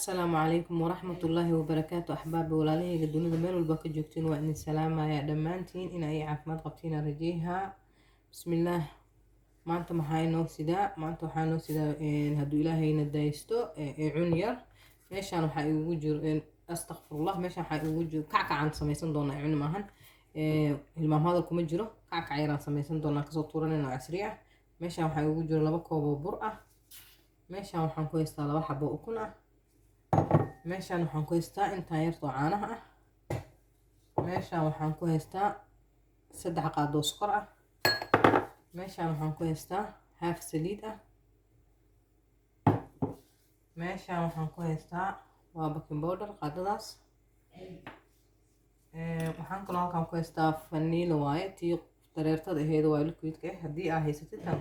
السلام عليكم ورحمة الله وبركاته أحبابي walaalahayga dunida meel walba ka joogtiin waa idin salaamaya dhammaantiin in ay caafimaad qabtiin rajeeha bismillaah maanta waxaa inoo sidaa hadduu ilaahayna daysto cun yar meeshaan waxaa igu jiro astaghfirullah meeshaan waxaa igu jiro kackacan samaysan doonaa cun maahan hilmaamada kuma jiro kackac yaraan samaysan doonaa kasoo tuuranayna casri ah meeshaan waxaa igu jiro 2 koob oo bur ah meeshaan waxaan ku haystaa 2 xabo oo ukun ah meeshaan waxaan ku haystaa intaan yartoo caanaha ah meeshaan waxaan ku haystaa 3 qaado sokor ah meeshaan waxaan ku haystaa haaf saliid ah meeshaan waxaan ku haystaa waa baking powder qaadadaas waxaan kaloo halkaan ku haystaa vanilla waaye tii dareertada ahayd waa liquidka haddii aad haysatid tan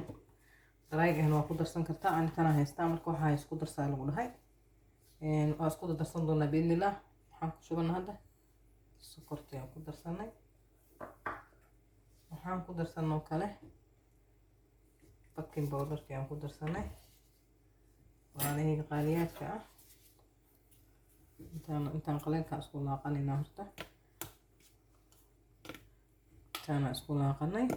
dryga ahna waa ku darsan kartaa anitana haystaa marka waxaa isku darsaa lagu dhahay waa isku darsan doonaa biidnillah waxaan ku shubana hadda sokorta aan ku darsanay waxaan ku darsanoo kale baking powderka aan ku darsanay walaalahayga qaaliyaadka ah intaan qaleelka isku laaqanayna horta intaana isku laaqanay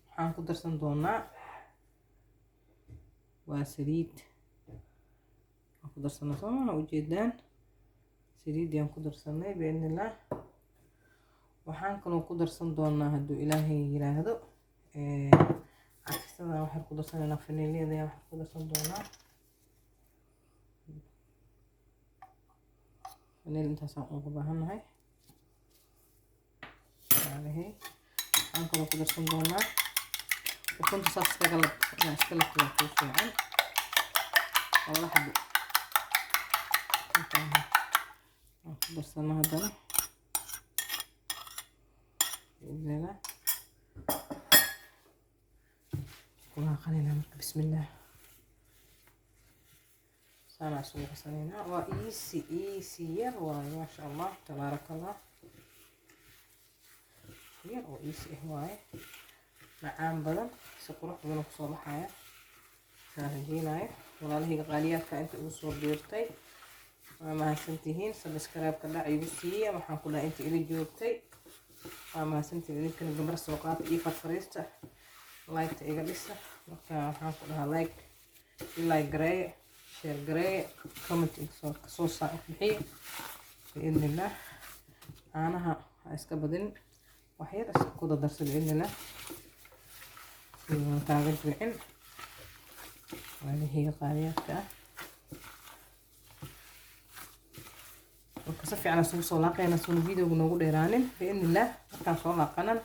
waxaan ku darsan doonaa waa saliid ku darsana soo ujeedaan saliidiyaan ku darsanay biidnillah waxaan kaloo ku darsan doonaa hadduu ilaahay yiraahdo cafisada waxaan ku darsanaynaa vanillada waxaan ku darsan doonaa vanilla intaasaan ugu baahanahay waxaan kaloo ku darsan doonaa ukunta saas iska labtada ku fiican oo la xabo darsana haddana kulaaqanayna marka bismillaah saana isugu qasanayna waa easy yar waaye maasha allah tabaarakallah yar oo easy waaye macaan badan si qurux badan kusoo baxaya saan rajeynayo walaalahayga qaaliyaadka inta ugu soo biirtay waa mahadsantihiin subscribe-ka dhac igu siiya waxaan ku dhahay inta ila joogtay waa mahadsantihiin idinkana gambar soo qaata iyo farfariista like-ta iga dhisa marka waxaan ku dhahaa like gareeye share gareeye comment kasoo bixiya biidnillah caanaha ha iska badin wax yar iska ku dardarsa biidnillah sidaan kaaga jilcin walaalahayga qaaliyaadka ah marka si fiican isugu soo laaqayna soo videoga noogu dheeraanin biidnillah markaan soo laaqanan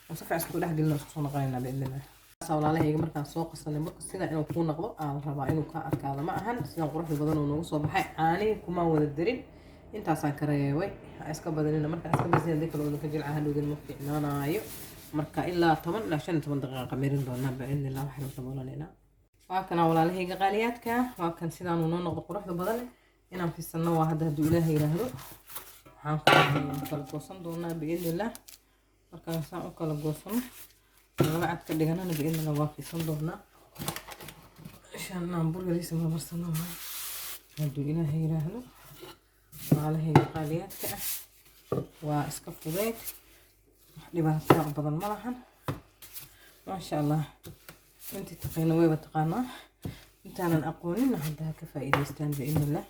oo si fiican isku dhex gelino isku soo noqonayna biidnillah walaalahayga markaan soo qasanay marka sida inuu ku noqdo aan rabaa inuu ka arkaado ma ahan sidaan quruxda badan oo noogu soo baxay caanihi kuma wada darin intaasaan ka reebay ha iska badanina marka iska badin dadka loo ka jilca hadhowdin ma fiicnaanayo marka ilaa 10 ilaa 15 daqiiqo qamirin doonaa biidnillah waxaan sameeynaa waa kana walaalahayga qaaliyaadka waa kan sidaan uu noo noqdo quruxda badan inaan fiirsano waa hadduu ilaahay yiraahdo waxaan ku kala goosan doonaa biidnillah markaan saan u kala goosano laba cad ka dhiganana biidnillah waa fiirsan doonaa shan burgeriisa ma barsano hadduu ilaahay yiraahdo walaalahayga qaaliyaadka ah waa iska fudeyd wax dhibaato badan ma lahan maasha allah intii taqaana wayba taqaanaa intaanan aqoonin hadda ka faa'iidaystaan biidnillah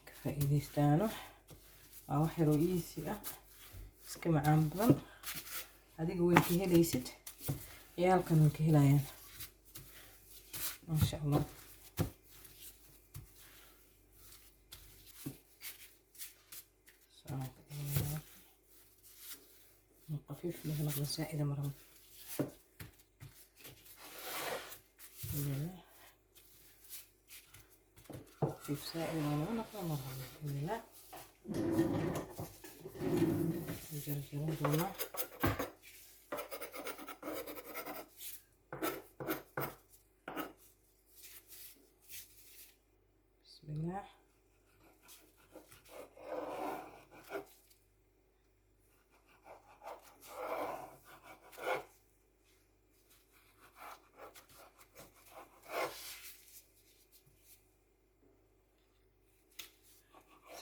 ka faa'iidaystaano waa wax yaroo easy ah iska macaan badan adiga way ka helaysid ciyaalkan way ka helayaan maasha allah خفيف له نقطة زائدة مرة خفيف زائد ونقطة مرة لا نجرجرون دولة بسم الله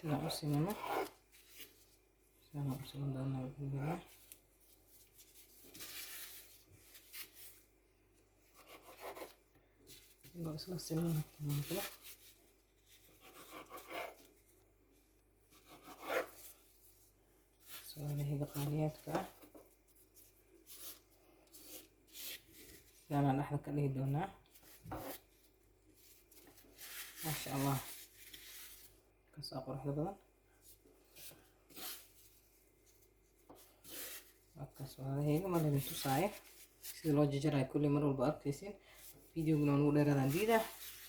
sidaan u simano sidaan u siman doonaa biidnillah. Inuu isla simano kale su'aalahayga qaaliyaadka ah sidaan dhexda ka dhigi doonaa. maasha allah kasoo quruxda badan waakaas su'aalahayga ma laydin tusaayo sida loo jarjarayo kulli mar walba arkaysiin videoguna waa nagu dheeraadaan diida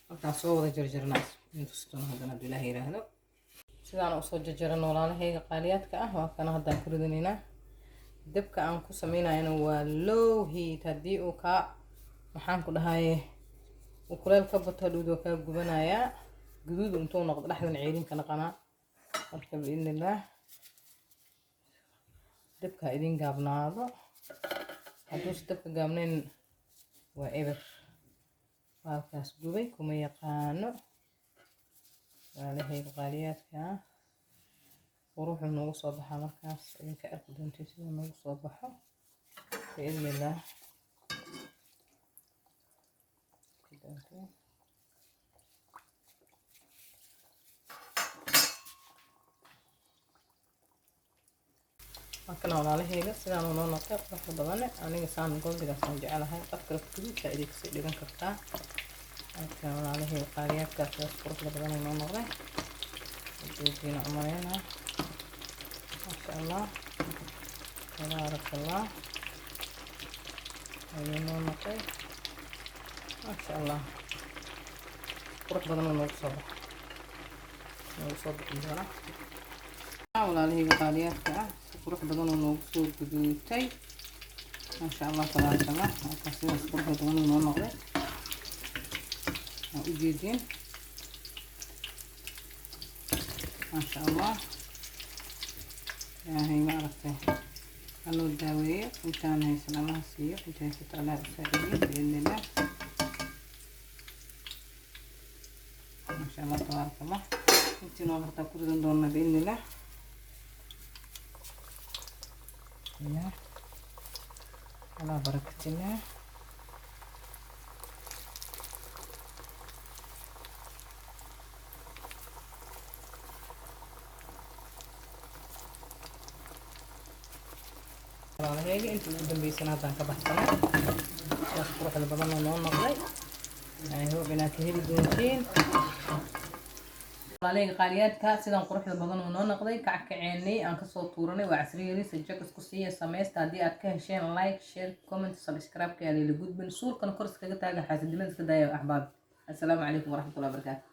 markaan soo wada jarjarnaa in tusi doono haddana hadduu ilaahay yiraahdo. sidaan usoo jarjarano walaalahayga qaaliyaadka ah waa kana haddaan ku ridanaynaa. dabka aan ku samaynayana waa low heat. haddii uu kaa maxaan ku dhahaye uu kuleel ka bato hadhuud waa kaa gubanayaa guduud intuu noqdo dhexdan ceerin ka naqanaa. marka biidnillah dabka idin gaabnaado, hadduusi dabka gaabnayn waa eber. halkaas gubay kuma yaqaano walaalahayga qaaliyaadka ah. quruxuu noogu soo baxaa markaas idinka arki doontiin siduu noogu soo baxo biidnillah. markana walaalahayga sidaan noo noqday quruxda badan. aniga saan goldigaas aan jecelahay, qof kale guduudka idin kasii dhigan kartaa. halkan walaalahayga qaaliyaadkaas sidaas quruxda badan noo noqday ujeediina umareyna maasha allah tabaarakallah ayuu noo noqday maasha allah qurux badan noogu soo bixin doona. walaalahayga qaaliyaadka ah si qurux badan noogu soo guduutay maasha allah tabaarakallah. halkaas sidaas quruxda badan noo noqday ujeediin maasha allah. ilaahay ma aragtay anuu daaweeyo intaan haysan allaha siiyo, inta haysato allaha u saacidiyo biidnillah. maasha allah tabaarakallah. intii noo hartaa ku ridan doona biidnillah. ya allah barakatillah. walaalahayga inta ugu dambeysana haddaan ka baxsanay sidaas quruxda badan noo noqday. I hope inaad ka heli doontiin walaalahayga qaaliyaadka. sidaan quruxda badan noo noqday kackaceennay aan kasoo tuuranay waa casri yari sajak isku siiya sameysta. haddii aad ka hesheen like share comment subscribe ka leela gudbin suulkana kor iskaga taaga xaasidnimada iska daaya axbaab. assalaamu calaykum waraxmatullahi wabarakaatu.